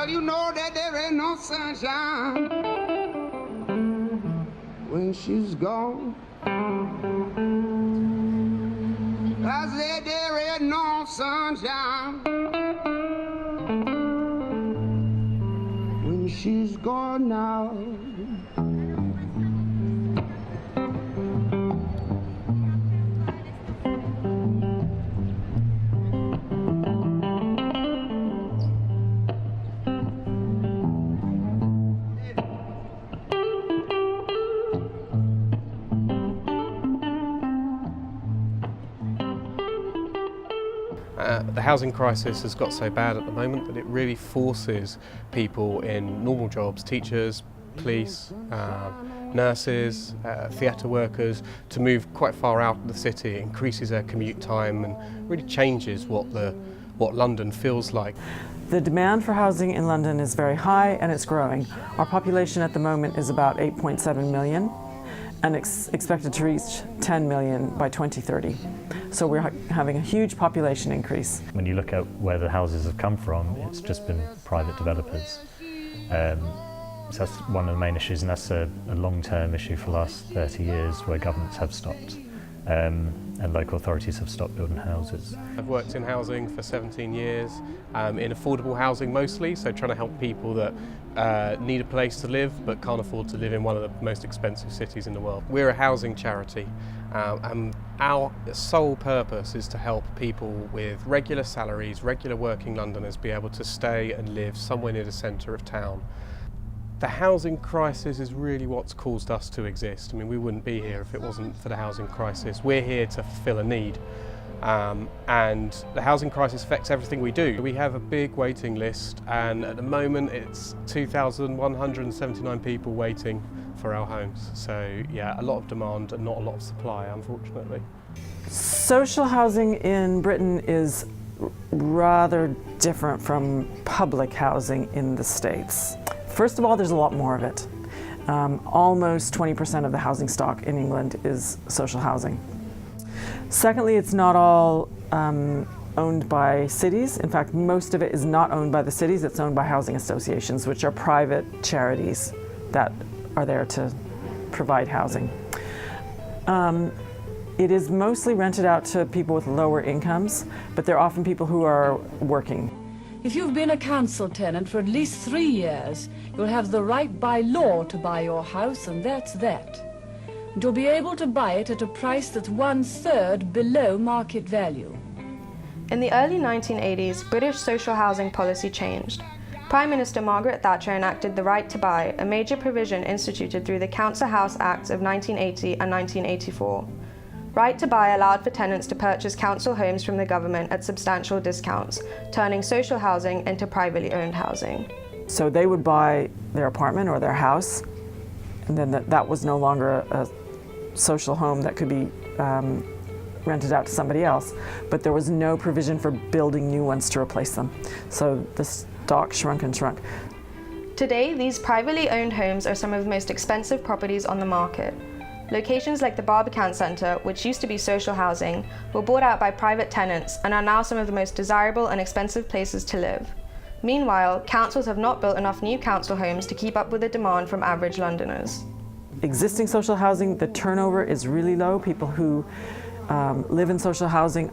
Well, you know that there ain't no sunshine when she's gone. I said there ain't no sunshine when she's gone now. The housing crisis has got so bad at the moment that it really forces people in normal jobs, teachers, police, nurses, theatre workers, to move quite far out of the city. It increases their commute time and really changes what London feels like. The demand for housing in London is very high and it's growing. Our population at the moment is about 8.7 million and expected to reach 10 million by 2030. So we're having a huge population increase. When you look at where the houses have come from, it's just been private developers. So that's one of the main issues, and that's a long-term issue for the last 30 years where governments have stopped and local authorities have stopped building houses. I've worked in housing for 17 years, in affordable housing mostly, so trying to help people that need a place to live but can't afford to live in one of the most expensive cities in the world. We're a housing charity, and our sole purpose is to help people with regular salaries, regular working Londoners be able to stay and live somewhere near the centre of town. The housing crisis is really what's caused us to exist. I mean, we wouldn't be here if it wasn't for the housing crisis. We're here to fulfil a need. And the housing crisis affects everything we do. We have a big waiting list, and at the moment it's 2,179 people waiting for our homes. So yeah, a lot of demand and not a lot of supply, unfortunately. Social housing in Britain is rather different from public housing in the States. First of all, there's a lot more of it. Almost 20% of the housing stock in England is social housing. Secondly, it's not all owned by cities. In fact, most of it is not owned by the cities. It's owned by housing associations, which are private charities that are there to provide housing. It is mostly rented out to people with lower incomes, but they're often people who are working. If you've been a council tenant for at least 3 years, you'll have the right by law to buy your house, and that's that. And you'll be able to buy it at a price that's 1/3 below market value. In the early 1980s, British social housing policy changed. Prime Minister Margaret Thatcher enacted the right to buy, a major provision instituted through the Council House Acts of 1980 and 1984. Right to buy allowed for tenants to purchase council homes from the government at substantial discounts, turning social housing into privately owned housing. So they would buy their apartment or their house, and then that was no longer a social home that could be rented out to somebody else, but there was no provision for building new ones to replace them. So the stock shrunk and shrunk. Today, these privately owned homes are some of the most expensive properties on the market. Locations like the Barbican Centre, which used to be social housing, were bought out by private tenants and are now some of the most desirable and expensive places to live. Meanwhile, councils have not built enough new council homes to keep up with the demand from average Londoners. Existing social housing, the turnover is really low. People who live in social housing,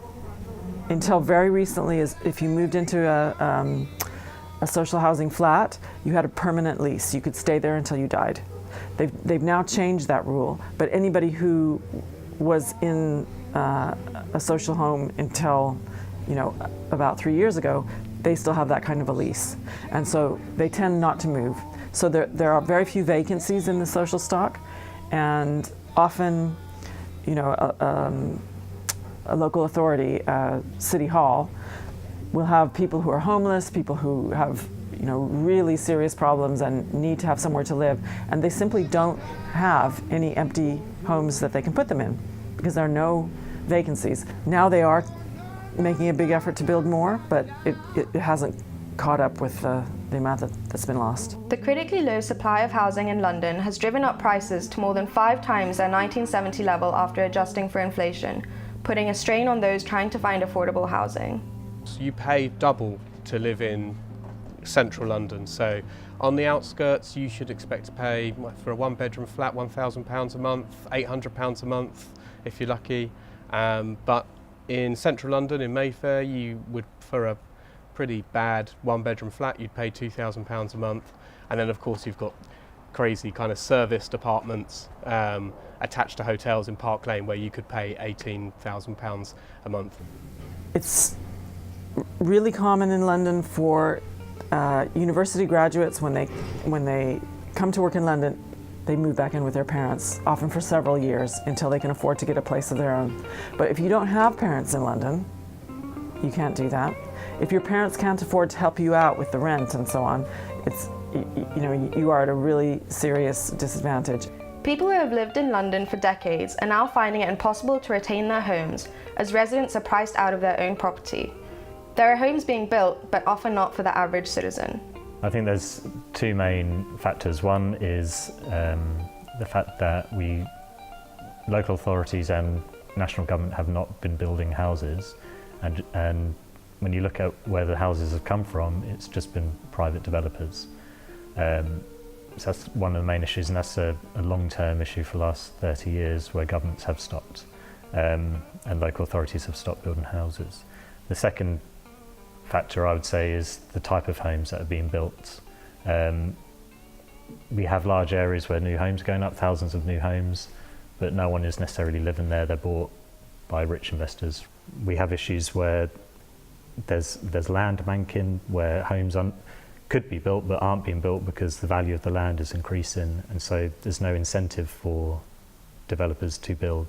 until very recently, is if you moved into a social housing flat, you had a permanent lease. You could stay there until you died. They've now changed that rule, but anybody who was in a social home until, about 3 years ago, they still have that kind of a lease. And so they tend not to move. So there are very few vacancies in the social stock, and often, a local authority, City Hall, will have people who are homeless, people who have really serious problems and need to have somewhere to live, and they simply don't have any empty homes that they can put them in because there are no vacancies. Now they are making a big effort to build more, but it hasn't caught up with the amount that's been lost. The critically low supply of housing in London has driven up prices to more than 5 times their 1970 level after adjusting for inflation, putting a strain on those trying to find affordable housing. You pay double to live in central London. So on the outskirts, you should expect to pay for a one-bedroom flat £1,000 a month, £800 a month if you're lucky. But in central London, in Mayfair, you would, for a pretty bad one-bedroom flat, you'd pay £2,000 a month. And then, of course, you've got crazy kind of serviced apartments attached to hotels in Park Lane where you could pay £18,000 a month. It's really common in London for university graduates, when they come to work in London, they move back in with their parents, often for several years, until they can afford to get a place of their own. But if you don't have parents in London, you can't do that. If your parents can't afford to help you out with the rent and so on, you are at a really serious disadvantage. People who have lived in London for decades are now finding it impossible to retain their homes, as residents are priced out of their own property. There are homes being built, but often not for the average citizen. I think there's two main factors. One is the fact that local authorities and national government have not been building houses, and when you look at where the houses have come from, it's just been private developers. So that's one of the main issues, and that's a long-term issue for the last 30 years where governments have stopped and local authorities have stopped building houses. The second factor, I would say, is the type of homes that are being built. We have large areas where new homes are going up, thousands of new homes, but no one is necessarily living there. They're bought by rich investors. We have issues where there's land banking, where homes could be built but aren't being built because the value of the land is increasing, and so there's no incentive for developers to build.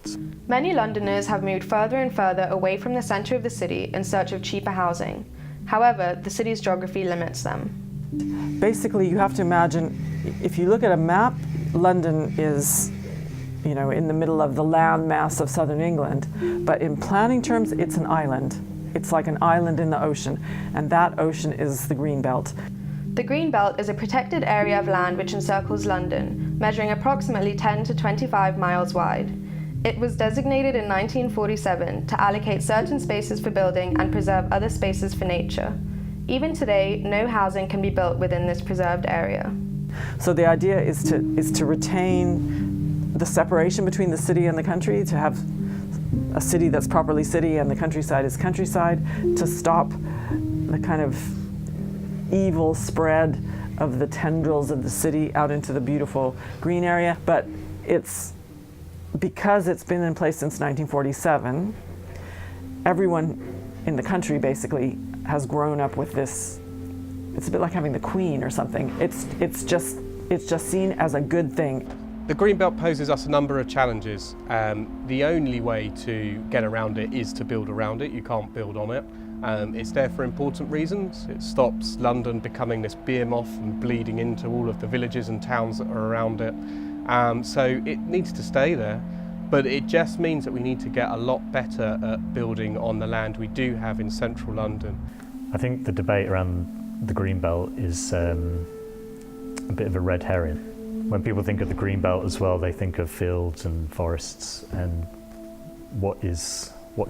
Many Londoners have moved further and further away from the centre of the city in search of cheaper housing. However, the city's geography limits them. Basically, you have to imagine, if you look at a map, London is, in the middle of the land mass of southern England, but in planning terms, it's an island. It's like an island in the ocean, and that ocean is the Green Belt. The Green Belt is a protected area of land which encircles London, measuring approximately 10 to 25 miles wide. It was designated in 1947 to allocate certain spaces for building and preserve other spaces for nature. Even today, no housing can be built within this preserved area. So the idea is to retain the separation between the city and the country, to have a city that's properly city and the countryside is countryside, to stop the kind of evil spread of the tendrils of the city out into the beautiful green area. But because it's been in place since 1947, everyone in the country basically has grown up with this. It's a bit like having the Queen or something. It's just seen as a good thing. The Greenbelt poses us a number of challenges. The only way to get around it is to build around it. You can't build on it. It's there for important reasons. It stops London becoming this behemoth and bleeding into all of the villages and towns that are around it. So it needs to stay there, but it just means that we need to get a lot better at building on the land we do have in central London. I think the debate around the Greenbelt is a bit of a red herring. When people think of the Greenbelt as well, they think of fields and forests, and what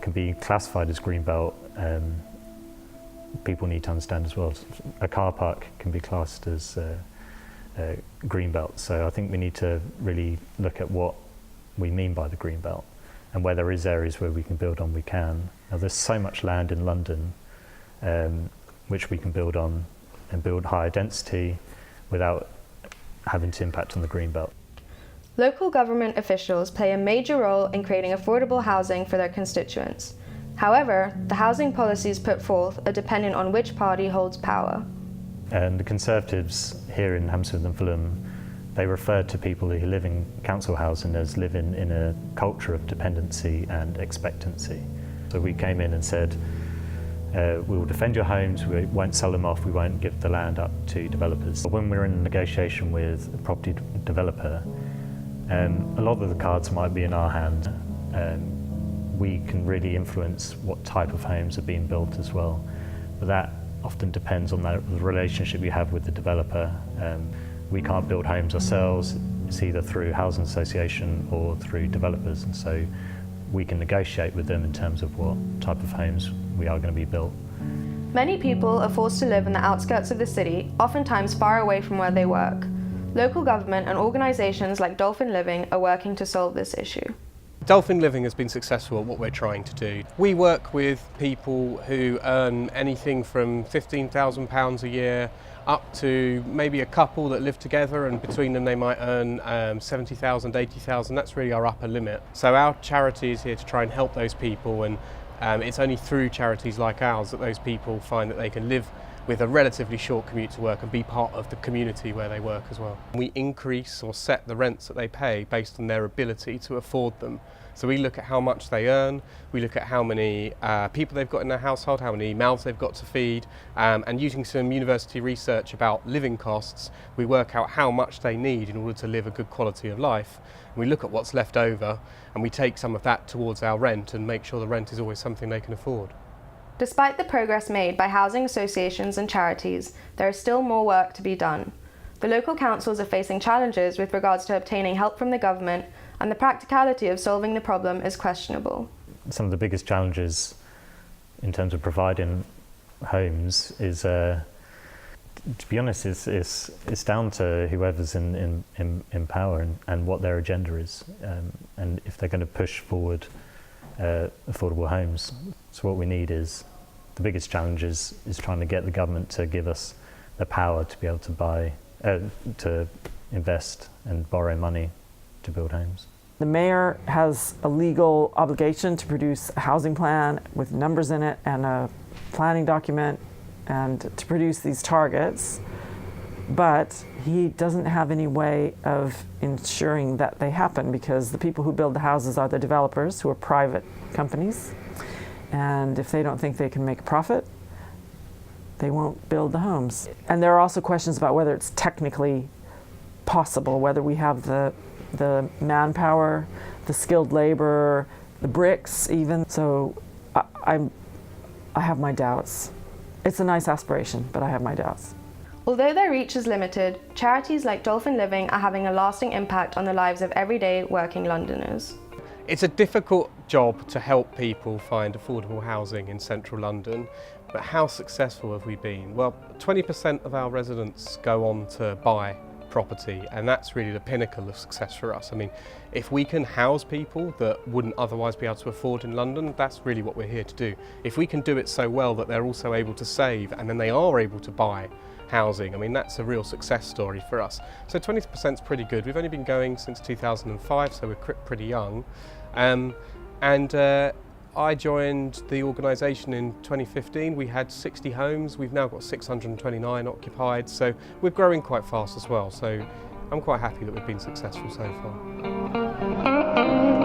can be classified as Greenbelt, people need to understand as well. A car park can be classed as Greenbelt, so I think we need to really look at what we mean by the Greenbelt, and where there is areas where we can build on, we can. Now, there's so much land in London which we can build on and build higher density without having to impact on the Greenbelt. Local government officials play a major role in creating affordable housing for their constituents. However, the housing policies put forth are dependent on which party holds power. And the Conservatives here in Hammersmith and Fulham, they referred to people who live in council housing as living in a culture of dependency and expectancy. So we came in and said, we will defend your homes, we won't sell them off, we won't give the land up to developers. When we're in a negotiation with a property developer, a lot of the cards might be in our hand. We can really influence what type of homes are being built as well. But that often depends on the relationship you have with the developer. We can't build homes ourselves. It's either through housing association or through developers, and so we can negotiate with them in terms of what type of homes we are going to be built. Many people are forced to live in the outskirts of the city, oftentimes far away from where they work. Local government and organisations like Dolphin Living are working to solve this issue. Dolphin Living has been successful at what we're trying to do. We work with people who earn anything from £15,000 a year up to maybe a couple that live together, and between them they might earn 70,000, 80,000. That's really our upper limit. So our charity is here to try and help those people, and it's only through charities like ours that those people find that they can live with a relatively short commute to work and be part of the community where they work as well. We increase or set the rents that they pay based on their ability to afford them. So we look at how much they earn, we look at how many people they've got in their household, how many mouths they've got to feed, and using some university research about living costs, we work out how much they need in order to live a good quality of life. And we look at what's left over and we take some of that towards our rent and make sure the rent is always something they can afford. Despite the progress made by housing associations and charities, there is still more work to be done. The local councils are facing challenges with regards to obtaining help from the government, and the practicality of solving the problem is questionable. Some of the biggest challenges in terms of providing homes is, to be honest, it's down to whoever's in power and what their agenda is, and if they're going to push forward affordable homes. So what we need is, the biggest challenge is trying to get the government to give us the power to be able to buy, to invest and borrow money to build homes. The mayor has a legal obligation to produce a housing plan with numbers in it and a planning document and to produce these targets, but he doesn't have any way of ensuring that they happen, because the people who build the houses are the developers, who are private companies, and if they don't think they can make a profit, they won't build the homes. And there are also questions about whether it's technically possible, whether we have the manpower, the skilled labor, the bricks even. So I have my doubts. It's a nice aspiration, but I have my doubts. Although their reach is limited, charities like Dolphin Living are having a lasting impact on the lives of everyday working Londoners. It's a difficult job to help people find affordable housing in central London, but how successful have we been? Well, 20% of our residents go on to buy property, and that's really the pinnacle of success for us. I mean, if we can house people that wouldn't otherwise be able to afford in London, that's really what we're here to do. If we can do it so well that they're also able to save and then they are able to buy housing, I mean, that's a real success story for us. So 20% is pretty good. We've only been going since 2005, so we're pretty young. I joined the organisation in 2015. We had 60 homes. We've now got 629 occupied, so we're growing quite fast as well. So I'm quite happy that we've been successful so far.